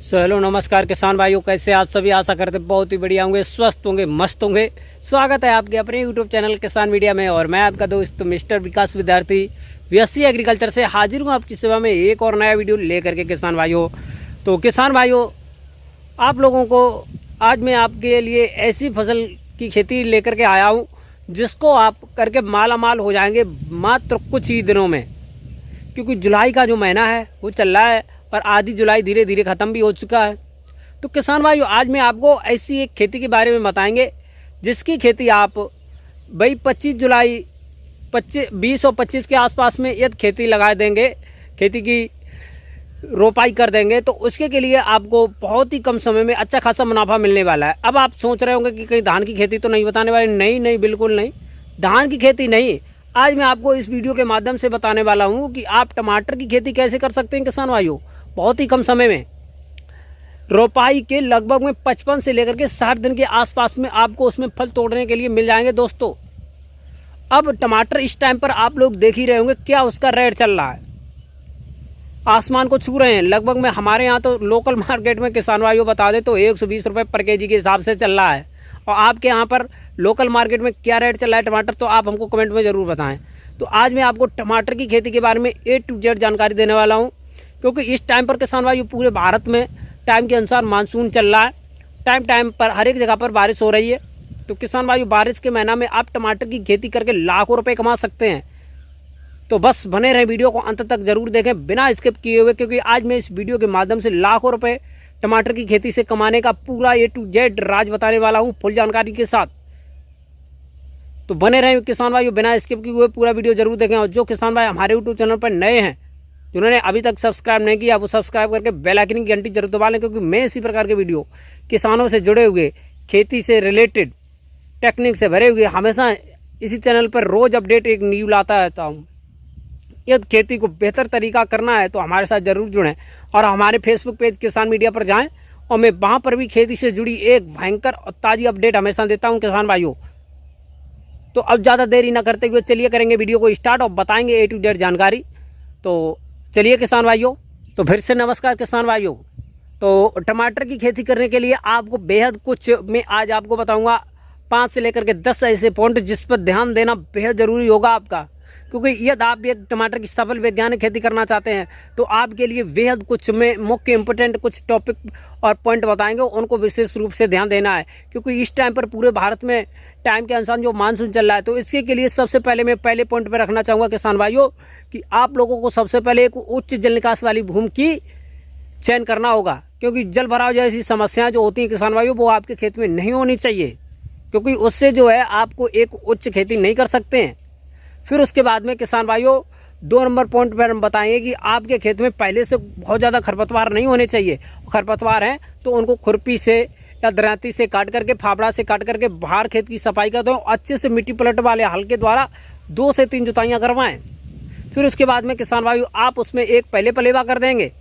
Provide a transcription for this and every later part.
Hello नमस्कार किसान भाइयों, कैसे आप सभी। आशा करते बहुत ही बढ़िया होंगे, स्वस्थ होंगे, मस्त होंगे। स्वागत है आपके अपने यूट्यूब चैनल किसान मीडिया में और मैं आपका दोस्त मिस्टर विकास विद्यार्थी बीएससी एग्रीकल्चर से हाजिर हूँ आपकी सेवा में एक और नया वीडियो लेकर के। किसान भाइयों, तो किसान भाइयों, आप लोगों को आज मैं आपके लिए ऐसी फसल की खेती लेकर के आया हूँ जिसको आप करके माला माल हो जाएंगे मात्र कुछ ही दिनों में। क्योंकि जुलाई का जो महीना है वो चल रहा है और आधी जुलाई धीरे धीरे ख़त्म भी हो चुका है। तो किसान भाइयों, आज मैं आपको ऐसी एक खेती के बारे में बताएंगे जिसकी खेती आप भाई 25 जुलाई 20 और 25 के आसपास में यदि खेती लगा देंगे, खेती की रोपाई कर देंगे, तो उसके के लिए आपको बहुत ही कम समय में अच्छा खासा मुनाफा मिलने वाला है। अब आप सोच रहे होंगे कि कहीं धान की खेती तो नहीं बताने वाले। नहीं, बिल्कुल नहीं, धान की खेती नहीं। आज मैं आपको इस वीडियो के माध्यम से बताने वाला हूँ कि आप टमाटर की खेती कैसे कर सकते हैं किसान भाइयों, बहुत ही कम समय में। रोपाई के लगभग में 55 से लेकर के 60 दिन के आसपास में आपको उसमें फल तोड़ने के लिए मिल जाएंगे दोस्तों। अब टमाटर इस टाइम पर आप लोग देख ही रहे होंगे क्या उसका रेट चल रहा है, आसमान को छू रहे हैं। लगभग में हमारे यहाँ तो लोकल मार्केट में किसान भाइयों बता दे तो 120 रुपये पर केजी के हिसाब से चल रहा है। और आपके यहाँ पर लोकल मार्केट में क्या रेट चल रहा है टमाटर, तो आप हमको कमेंट में ज़रूर बताएं। तो आज मैं आपको टमाटर की खेती के बारे में A to Z जानकारी देने वाला हूँ। क्योंकि इस टाइम पर किसान भाइयों पूरे भारत में टाइम के अनुसार मानसून चल रहा है, टाइम टाइम पर हर एक जगह पर बारिश हो रही है। तो किसान भाइयों, बारिश के महीना में आप टमाटर की खेती करके लाखों रुपए कमा सकते हैं। तो बस बने रहें, वीडियो को अंत तक जरूर देखें बिना स्किप किए हुए, क्योंकि आज मैं इस वीडियो के माध्यम से लाखों रुपए टमाटर की खेती से कमाने का पूरा A to Z राज बताने वाला हूँ फुल जानकारी के साथ। तो बने रहें किसान भाइयों, बिना स्किप किए हुए पूरा वीडियो जरूर देखें। और जो किसान भाई हमारे यूट्यूब चैनल पर नए हैं, जिन्होंने अभी तक सब्सक्राइब नहीं किया, वो सब्सक्राइब करके बेल आइकन की घंटी जरूर दबा लें। क्योंकि मैं इसी प्रकार के वीडियो किसानों से जुड़े हुए, खेती से रिलेटेड, टेक्निक से भरे हुए हमेशा इसी चैनल पर रोज अपडेट एक न्यू लाता रहता हूँ। यदि खेती को बेहतर तरीका करना है तो हमारे साथ जरूर जुड़ें और हमारे फेसबुक पेज किसान मीडिया पर जाएं और मैं वहाँ पर भी खेती से जुड़ी एक भयंकर और ताज़ी अपडेट हमेशा देता हूँ किसान भाइयों। तो अब ज़्यादा देरी ना करते हुए चलिए करेंगे वीडियो को स्टार्ट और बताएंगे A to Z जानकारी। तो चलिए किसान भाइयों, तो फिर से नमस्कार किसान भाइयों। तो टमाटर की खेती करने के लिए आपको बेहद कुछ मैं आज आपको बताऊंगा 5 से लेकर के 10 ऐसे पॉइंट जिस पर ध्यान देना बेहद ज़रूरी होगा आपका। क्योंकि यदि आप ये टमाटर की सफल वैज्ञानिक खेती करना चाहते हैं तो आपके लिए बेहद कुछ में मुख्य इंपॉर्टेंट कुछ टॉपिक और पॉइंट बताएंगे, उनको विशेष रूप से ध्यान देना है। क्योंकि इस टाइम पर पूरे भारत में टाइम के अनुसार जो मानसून चल रहा है, तो इसके लिए सबसे पहले मैं पहले पॉइंट पर रखना चाहूँगा किसान भाइयों कि आप लोगों को सबसे पहले एक उच्च जल निकास वाली भूमि की चयन करना होगा। क्योंकि जल भराव जैसी समस्याएं जो होती हैं किसान भाइयों, वो आपके खेत में नहीं होनी चाहिए, क्योंकि उससे जो है आपको एक उच्च खेती नहीं कर सकते हैं। फिर उसके बाद में किसान भाइयों 2 नंबर पॉइंट पर हम बताएंगे कि आपके खेत में पहले से बहुत ज़्यादा खरपतवार नहीं होने चाहिए। खरपतवार हैं तो उनको खुरपी से या दरांती से काट करके, फावड़ा से काट करके बाहर खेत की सफाई कर दो। अच्छे से मिट्टी पलट वाले हल के द्वारा 2 से 3 जुताइयाँ करवाएं। फिर उसके बाद में किसान भाइयों आप उसमें एक पहले पलेवा कर देंगे।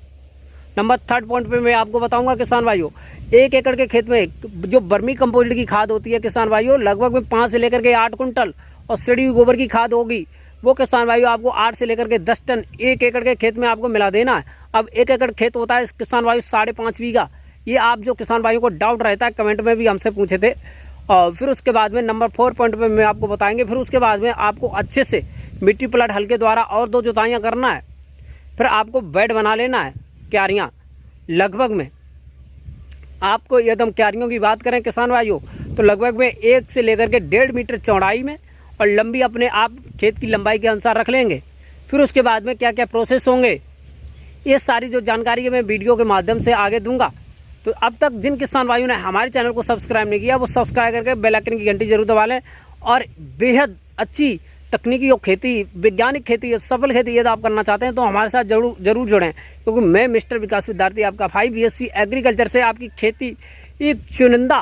नंबर 3 पॉइंट पे मैं आपको बताऊंगा किसान भाइयों, 1 एकड़ के खेत में जो वर्मी कंपोस्ट की खाद होती है किसान भाइयों, लगभग में 5 से लेकर के 8 कुंटल, और सड़ी हुई गोबर की खाद होगी वो किसान भाइयों आपको 8 से लेकर के 10 टन 1 एकड़ के खेत में आपको मिला देना है। अब 1 एकड़ खेत होता है किसान भाइयों 5.5 बीघा। ये आप जो किसान भाइयों को डाउट रहता है कमेंट में भी हमसे पूछे थे। और फिर उसके बाद में नंबर 4 पॉइंट पे मैं आपको बताएंगे। फिर उसके बाद में आपको अच्छे से मिट्टी पलट हल के द्वारा और 2 जुताइयाँ करना है। फिर आपको बेड बना लेना है, क्यारियाँ। लगभग में आपको यदि हम क्यारियों की बात करें किसान भाइयों, तो लगभग में 1 से लेकर के 1.5 मीटर चौड़ाई में और लंबी अपने आप खेत की लंबाई के अनुसार रख लेंगे। फिर उसके बाद में क्या क्या प्रोसेस होंगे, ये सारी जो जानकारी है मैं वीडियो के माध्यम से आगे दूंगा। तो अब तक जिन किसान भाइयों ने हमारे चैनल को सब्सक्राइब नहीं किया, वो सब्सक्राइब करके बेल आइकन की घंटी जरूर दबा लें। और बेहद अच्छी तकनीकी और खेती, वैज्ञानिक खेती, सफल खेती यदि आप करना चाहते हैं तो हमारे साथ जरूर जुड़ें। क्योंकि मैं मिस्टर विकास विद्यार्थी आपका 5 BSc एग्रीकल्चर से आपकी खेती, एक चुनिंदा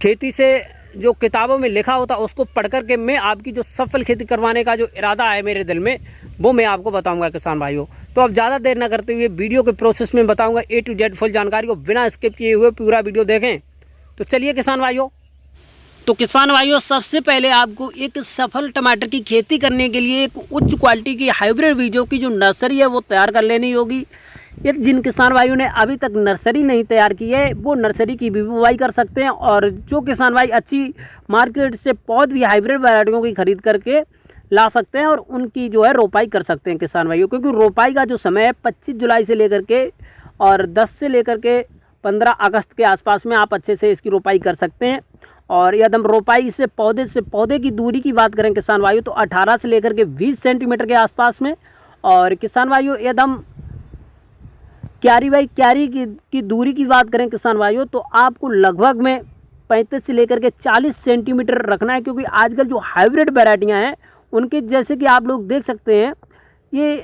खेती से जो किताबों में लिखा होता है उसको पढ़ करके मैं आपकी जो सफल खेती करवाने का जो इरादा है मेरे दिल में, वो मैं आपको बताऊंगा किसान भाइयों। तो अब ज़्यादा देर न करते हुए वीडियो के प्रोसेस में बताऊंगा A to Z फुल जानकारी को बिना स्किप किए हुए पूरा वीडियो देखें। तो चलिए किसान भाइयों, तो किसान भाइयों सबसे पहले आपको एक सफल टमाटर की खेती करने के लिए एक उच्च क्वालिटी की हाइब्रिड बीजों की जो नर्सरी है वो तैयार कर लेनी होगी। ये जिन किसान भाइयों ने अभी तक नर्सरी नहीं तैयार की है वो नर्सरी की भी बुवाई कर सकते हैं, और जो किसान भाई अच्छी मार्केट से पौध भी हाइब्रिड वैरायटियों की खरीद करके ला सकते हैं और उनकी जो है रोपाई कर सकते हैं किसान भाइयों, क्योंकि रोपाई का जो समय है 25 जुलाई से लेकर के और 10 से लेकर के 15 अगस्त के आसपास में आप अच्छे से इसकी रोपाई कर सकते हैं। और यदि हम रोपाई से पौधे की दूरी की बात करें किसान भाइयों तो 18 से लेकर के 20 सेंटीमीटर के आसपास में। और किसान भाइयों यदि हम क्यारी की दूरी की बात करें किसान भाइयों तो आपको लगभग में 35 से लेकर के 40 सेंटीमीटर रखना है, क्योंकि आजकल जो हाइब्रिड वैरायटियां हैं उनके जैसे कि आप लोग देख सकते हैं ये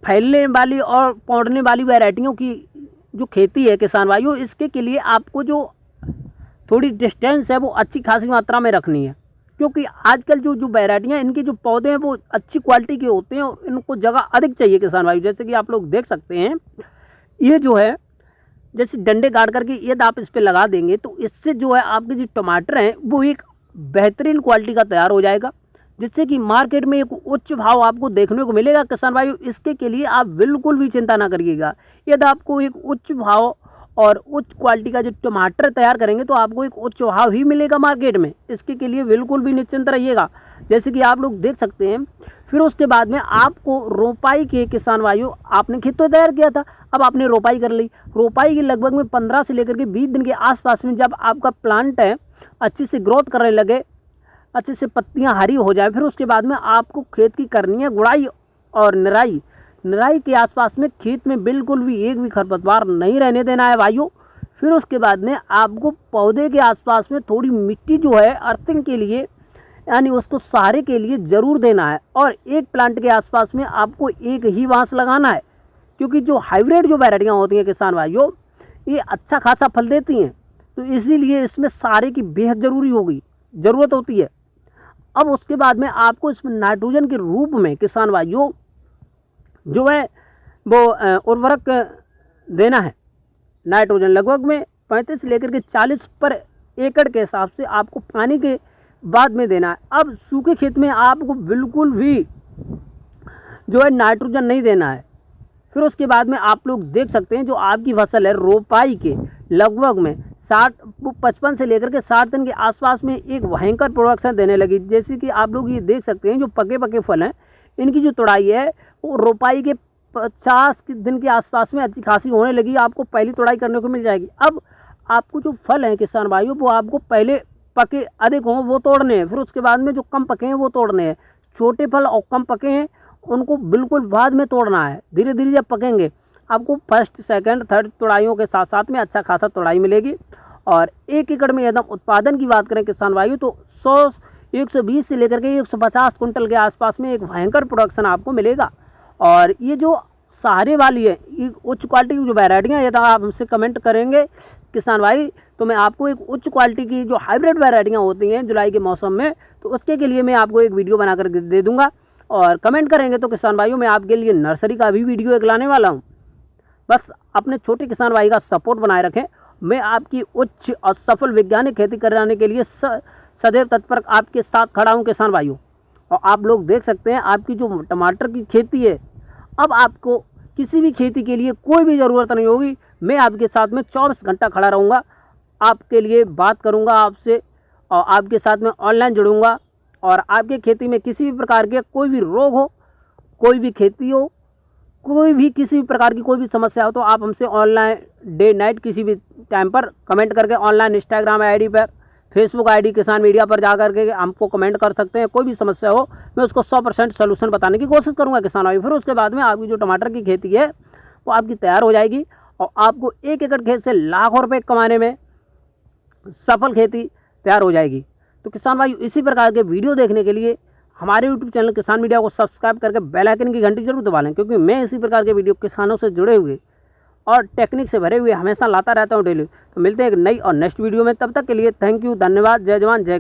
फैलने वाली और पौधने वाली वैरायटियों की जो खेती है किसान भाइयों, इसके के लिए आपको जो थोड़ी डिस्टेंस है वो अच्छी खासी मात्रा में रखनी है, क्योंकि आजकल जो वैरायटियाँ इनके जो पौधे हैं वो अच्छी क्वालिटी के होते हैं और इनको जगह अधिक चाहिए किसान भाई। जैसे कि आप लोग देख सकते हैं ये जो है जैसे डंडे गाड़ करके यदि आप इस पर लगा देंगे तो इससे जो है आपके जो टमाटर हैं वो एक बेहतरीन क्वालिटी का तैयार हो जाएगा, जिससे कि मार्केट में एक उच्च भाव आपको देखने को मिलेगा किसान भाई। इसके के लिए आप बिल्कुल भी चिंता ना करिएगा, यदि आपको एक उच्च भाव और उच्च क्वालिटी का जो टमाटर तैयार करेंगे तो आपको एक उच्च भाव ही मिलेगा मार्केट में, इसके के लिए बिल्कुल भी निश्चिंत रहिएगा, जैसे कि आप लोग देख सकते हैं। फिर उसके बाद में आपको रोपाई के किसान भाइयों आपने खेत तो तैयार किया था, अब आपने रोपाई कर ली। रोपाई की लगभग में 15 से लेकर के 20 दिन के आसपास में जब आपका प्लांट है अच्छी से ग्रोथ करने लगे, अच्छे से पत्तियां हरी हो जाए, फिर उसके बाद में आपको खेत की करनी है गुड़ाई और निराई के आसपास में खेत में बिल्कुल भी एक भी खरपतवार नहीं रहने देना है भाइयों। फिर उसके बाद में आपको पौधे के आसपास में थोड़ी मिट्टी जो है अर्थिंग के लिए यानी उसको सहारे के लिए ज़रूर देना है, और एक प्लांट के आसपास में आपको एक ही बांस लगाना है, क्योंकि जो हाइब्रिड जो वैरायटियाँ होती हैं किसान भाइयों ये अच्छा खासा फल देती हैं, तो इसीलिए इसमें सहारे की बेहद ज़रूरत होती है। अब उसके बाद में आपको इसमें नाइट्रोजन के रूप में किसान भाइयों जो है वो उर्वरक देना है। नाइट्रोजन लगभग में 35 से लेकर के 40 पर एकड़ के हिसाब से आपको पानी के बाद में देना है। अब सूखे खेत में आपको बिल्कुल भी जो है नाइट्रोजन नहीं देना है। फिर उसके बाद में आप लोग देख सकते हैं जो आपकी फसल है रोपाई के लगभग में 55 से लेकर के 60 दिन के आसपास में एक भयंकर प्रोडक्शन देने लगी। जैसे कि आप लोग ये देख सकते हैं जो पके फल हैं इनकी जो तोड़ाई है वो रोपाई के 50 दिन के आसपास में अच्छी खासी होने लगी, आपको पहली तोड़ाई करने को मिल जाएगी। अब आपको जो फल हैं किसान भाइयों वो आपको पहले पके अधिक हों वो तोड़ने हैं, फिर उसके बाद में जो कम पके हैं वो तोड़ने हैं। छोटे फल और कम पके हैं उनको बिल्कुल बाद में तोड़ना है, धीरे धीरे जब पकेंगे आपको फर्स्ट सेकंड थर्ड तोड़ाइयों के साथ साथ में अच्छा खासा तोड़ाई मिलेगी। और 1 एकड़ में यदि उत्पादन की बात करें किसान भाइयों तो 120 से लेकर के 150 कुंटल के आसपास में एक भयंकर प्रोडक्शन आपको मिलेगा। और ये जो सहारे वाली है ये उच्च क्वालिटी की जो वैरायटियाँ यदि आप हमसे कमेंट करेंगे किसान भाई तो मैं आपको एक उच्च क्वालिटी की जो हाइब्रिड वैरायटियाँ होती हैं जुलाई के मौसम में तो उसके के लिए मैं आपको एक वीडियो बना कर दे दूँगा। और कमेंट करेंगे तो किसान भाइयों मैं आपके लिए नर्सरी का भी वीडियो एक लाने वाला हूँ। बस अपने छोटे किसान भाई का सपोर्ट बनाए रखें। मैं आपकी उच्च और सफल वैज्ञानिक खेती कराने के लिए सदैव तत्पर आपके साथ खड़ा हूँ किसान भाइयों। और आप लोग देख सकते हैं आपकी जो टमाटर की खेती है अब आपको किसी भी खेती के लिए कोई भी ज़रूरत नहीं होगी, मैं आपके साथ में 24 घंटा खड़ा रहूँगा, आपके लिए बात करूँगा आपसे और आपके साथ में ऑनलाइन जुड़ूँगा। और आपके खेती में किसी भी प्रकार के कोई भी रोग हो, कोई भी खेती हो, कोई भी किसी भी प्रकार की कोई भी समस्या हो तो आप हमसे ऑनलाइन डे नाइट किसी भी टाइम पर कमेंट करके ऑनलाइन इंस्टाग्राम आईडी पर फेसबुक आईडी किसान मीडिया पर जा करके हमको कमेंट कर सकते हैं। कोई भी समस्या हो मैं उसको 100% सोल्यूशन बताने की कोशिश करूंगा किसान भाई। फिर उसके बाद में आपकी जो टमाटर की खेती है वो आपकी तैयार हो जाएगी और आपको 1 एकड़ खेत से लाखों रुपए कमाने में सफल खेती तैयार हो जाएगी। तो किसान भाई इसी प्रकार के वीडियो देखने के लिए हमारे यूट्यूब चैनल किसान मीडिया को सब्सक्राइब करके बेल आइकन की घंटी जरूर दबा लें, क्योंकि मैं इसी प्रकार के वीडियो किसानों से जुड़े हुए और टेक्निक से भरे हुए हमेशा लाता रहता हूँ डेली। तो मिलते हैं एक नई और नेक्स्ट वीडियो में, तब तक के लिए थैंक यू, धन्यवाद, जय जवान जय